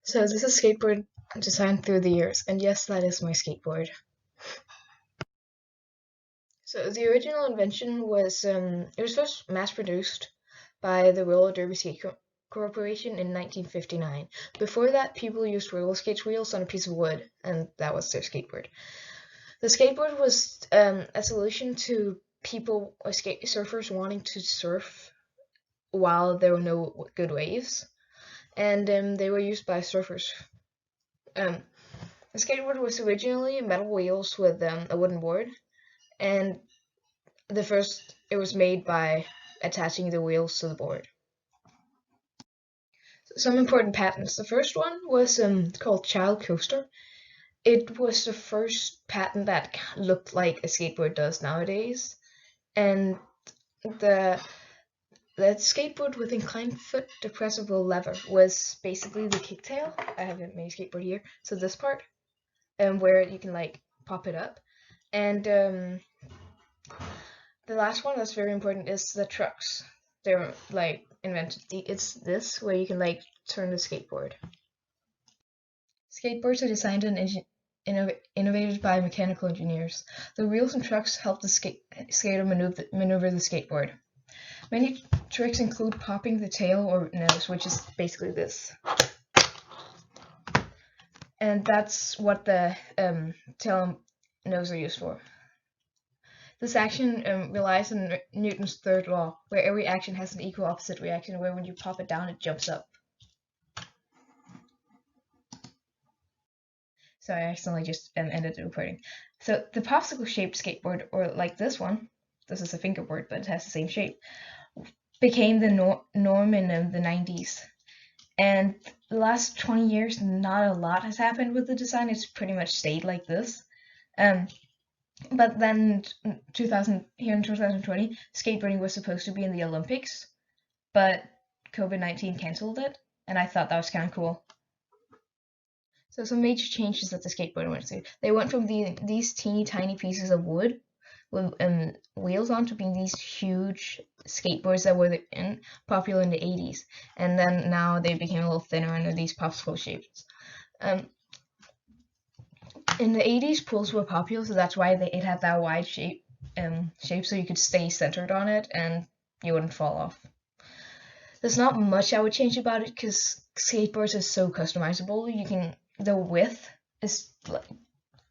So this is skateboard designed through the years, and yes, that is my skateboard. So the original invention was it was first mass-produced by the Roller Derby Skate Corporation in 1959. Before that, people used roller skate wheels on a piece of wood, and that was their skateboard. The skateboard was a solution to people or surfers wanting to surf while there were no good waves, and they were used by surfers. The skateboard was originally metal wheels with a wooden board, and it was made by attaching the wheels to the board. Some important patents. The first one was called Child Coaster. It was the first patent that looked like a skateboard does nowadays, and the skateboard with inclined foot depressible lever was basically the kicktail. I have a mini skateboard here, so this part, where you can like pop it up, and the last one that's very important is the trucks. They were like invented. It's this where you can like turn the skateboard. Skateboards are designed and innovated by mechanical engineers. The wheels and trucks help the skater maneuver the skateboard. Many tricks include popping the tail or nose, which is basically this. And that's what the tail and nose are used for. This action relies on Newton's third law, where every action has an equal opposite reaction, where when you pop it down, it jumps up. So I accidentally just ended the recording. So the popsicle-shaped skateboard, or like this one, this is a fingerboard, but it has the same shape, became the norm in the 90s. And the last 20 years, not a lot has happened with the design. It's pretty much stayed like this. But then here in 2020, skateboarding was supposed to be in the Olympics, but COVID-19 canceled it, and I thought that was kind of cool. So some major changes that the skateboard went through. They went from these teeny tiny pieces of wood with wheels on to being these huge skateboards that were popular in the 80s, and then now they became a little thinner and they're these popsicle shapes. In the 80s, pools were popular, so that's why it had that wide shape so you could stay centered on it and you wouldn't fall off. There's not much I would change about it because skateboards are so customizable. The width is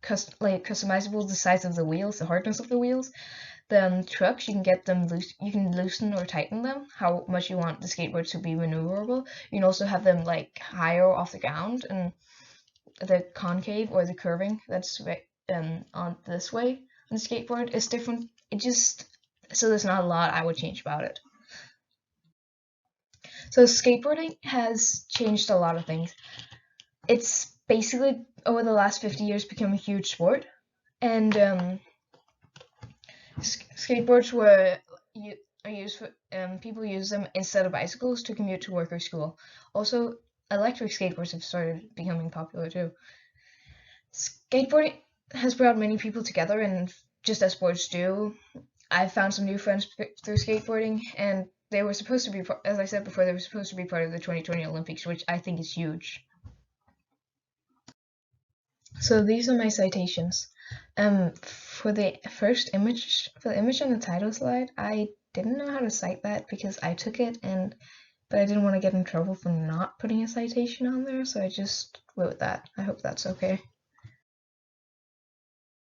customizable, the size of the wheels, the hardness of the wheels. The trucks, you can get them loose. You can loosen or tighten them how much you want the skateboard to be maneuverable. You can also have them like higher off the ground, and the concave or the curving that's on this way on the skateboard is different. So there's not a lot I would change about it. So skateboarding has changed a lot of things. It's basically over the last 50 years become a huge sport, and skateboards are used for people use them instead of bicycles to commute to work or school. Also, electric skateboards have started becoming popular too. Skateboarding has brought many people together, and just as sports do, I've found some new friends through skateboarding, and they were supposed to be, as I said before, they were supposed to be part of the 2020 Olympics, which I think is huge. So these are my citations. For the image on the title slide, I didn't know how to cite that because I took it, but I didn't want to get in trouble for not putting a citation on there, so I just wrote that. I hope that's okay.